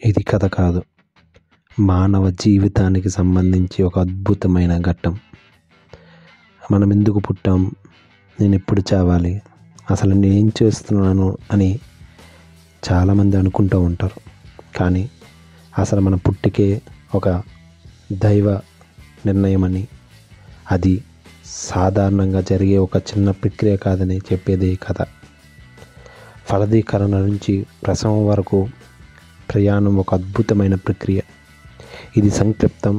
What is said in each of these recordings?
ఇది కథ కాదు, మానవ జీవితానికి సంబంధించి ఒక అద్భుతమైన ఘట్టం. మనం ఎందుకు పుట్టాం, నేను ఎప్పుడు చావాలి, అసలు నేను ఏం చేస్తున్నాను అని చాలామంది అనుకుంటూ ఉంటారు. కానీ అసలు మన పుట్టికే ఒక దైవ నిర్ణయమని, అది సాధారణంగా జరిగే ఒక చిన్న ప్రక్రియ కాదని చెప్పేది కథ. ఫలదీకరణ నుంచి ప్రసవం వరకు ప్రయాణం ఒక అద్భుతమైన ప్రక్రియ. ఇది సంక్షిప్తం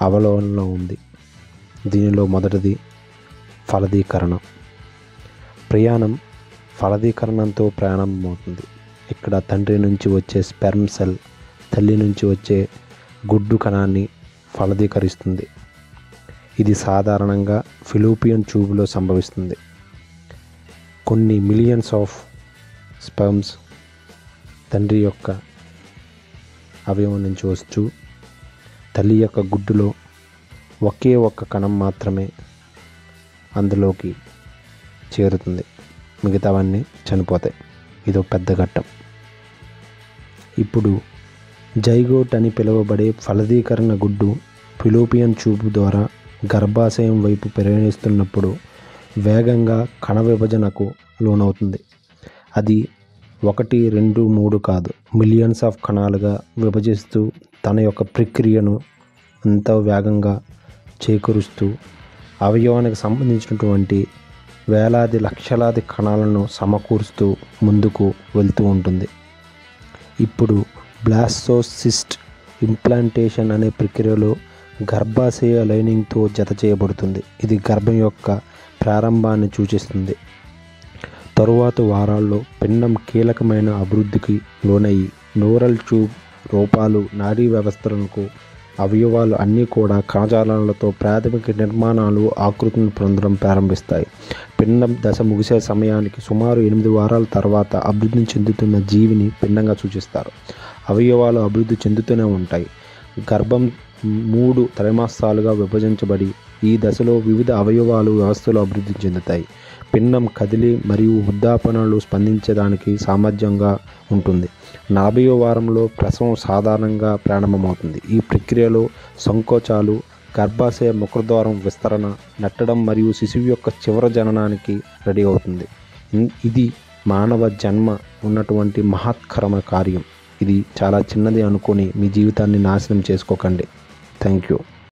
అవలోకనంలో ఉంది. దీనిలో మొదటిది ఫలదీకరణ. ప్రయాణం ఫలదీకరణంతో ప్రారంభమవుతుంది. ఇక్కడ తండ్రి నుంచి వచ్చే స్పెర్మ్ సెల్ తల్లి నుంచి వచ్చే గుడ్డు కణాన్ని ఫలదీకరిస్తుంది. ఇది సాధారణంగా ఫిలోపియన్ ట్యూబ్లో సంభవిస్తుంది. కొన్ని మిలియన్స్ ఆఫ్ స్పెర్మ్స్ తండ్రి యొక్క అవయవం నుంచి వస్తూ తల్లి యొక్క గుడ్డులో ఒకే ఒక్క కణం మాత్రమే అందులోకి చేరుతుంది. మిగతావన్నీ చనిపోతాయి. ఇదో పెద్ద ఘట్టం. ఇప్పుడు జైగోట్ అని పిలువబడే ఫలదీకరణ గుడ్డు ఫిలోపియన్ ట్యూబ్ ద్వారా గర్భాశయం వైపు ప్రయాణిస్తున్నప్పుడు వేగంగా కణ విభజనకు లోనవుతుంది. అది 1, 2, 3 కాదు, మిలియన్స్ ఆఫ్ కణాలుగా విభజిస్తూ తన యొక్క ప్రక్రియను ఎంతో వేగంగా చేకూరుస్తూ అవయవానికి సంబంధించినటువంటి వేలాది లక్షలాది కణాలను సమకూరుస్తూ ముందుకు వెళ్తూ ఉంటుంది. ఇప్పుడు బ్లాస్టోసిస్ట్ ఇంప్లాంటేషన్ అనే ప్రక్రియలో గర్భాశయ లైనింగ్తో జత చేయబడుతుంది. ఇది గర్భం యొక్క ప్రారంభాన్ని సూచిస్తుంది. తరువాత వారాల్లో పిండం కీలకమైన అభివృద్ధికి లోనయ్యి న్యూరల్ ట్యూబ్ రూపాలు, నాడీ వ్యవస్థలకు అవయవాలు అన్నీ కూడా కణజాలాలతో ప్రాథమిక నిర్మాణాలు ఆకృతిని పొందడం ప్రారంభిస్తాయి. పిండం దశ ముగిసే సమయానికి సుమారు 8 వారాల తర్వాత అభివృద్ధి చెందుతున్న జీవిని పిండంగా సూచిస్తారు. అవయవాలు అభివృద్ధి చెందుతూనే ఉంటాయి. గర్భం 3 త్రైమాసాలుగా విభజించబడి ఈ దశలో వివిధ అవయవాలు వ్యవస్థలు అభివృద్ధి చెందుతాయి. పిండం కదిలి మరియు ఉద్దాపనలు స్పందించడానికి సామర్థ్యంగా ఉంటుంది. 40వ వారంలో ప్రసవం సాధారణంగా ప్రారంభమవుతుంది. ఈ ప్రక్రియలో సంకోచాలు, గర్భాశయ ముఖద్వారం విస్తరణ, నెట్టడం మరియు శిశువు యొక్క చివరి జననానికి రెడీ అవుతుంది. ఇది మానవ జన్మ ఉన్నటువంటి మహత్కరమైన కార్యం. ఇది చాలా చిన్నది అనుకొని మీ జీవితాన్ని నాశనం చేసుకోకండి. Thank you.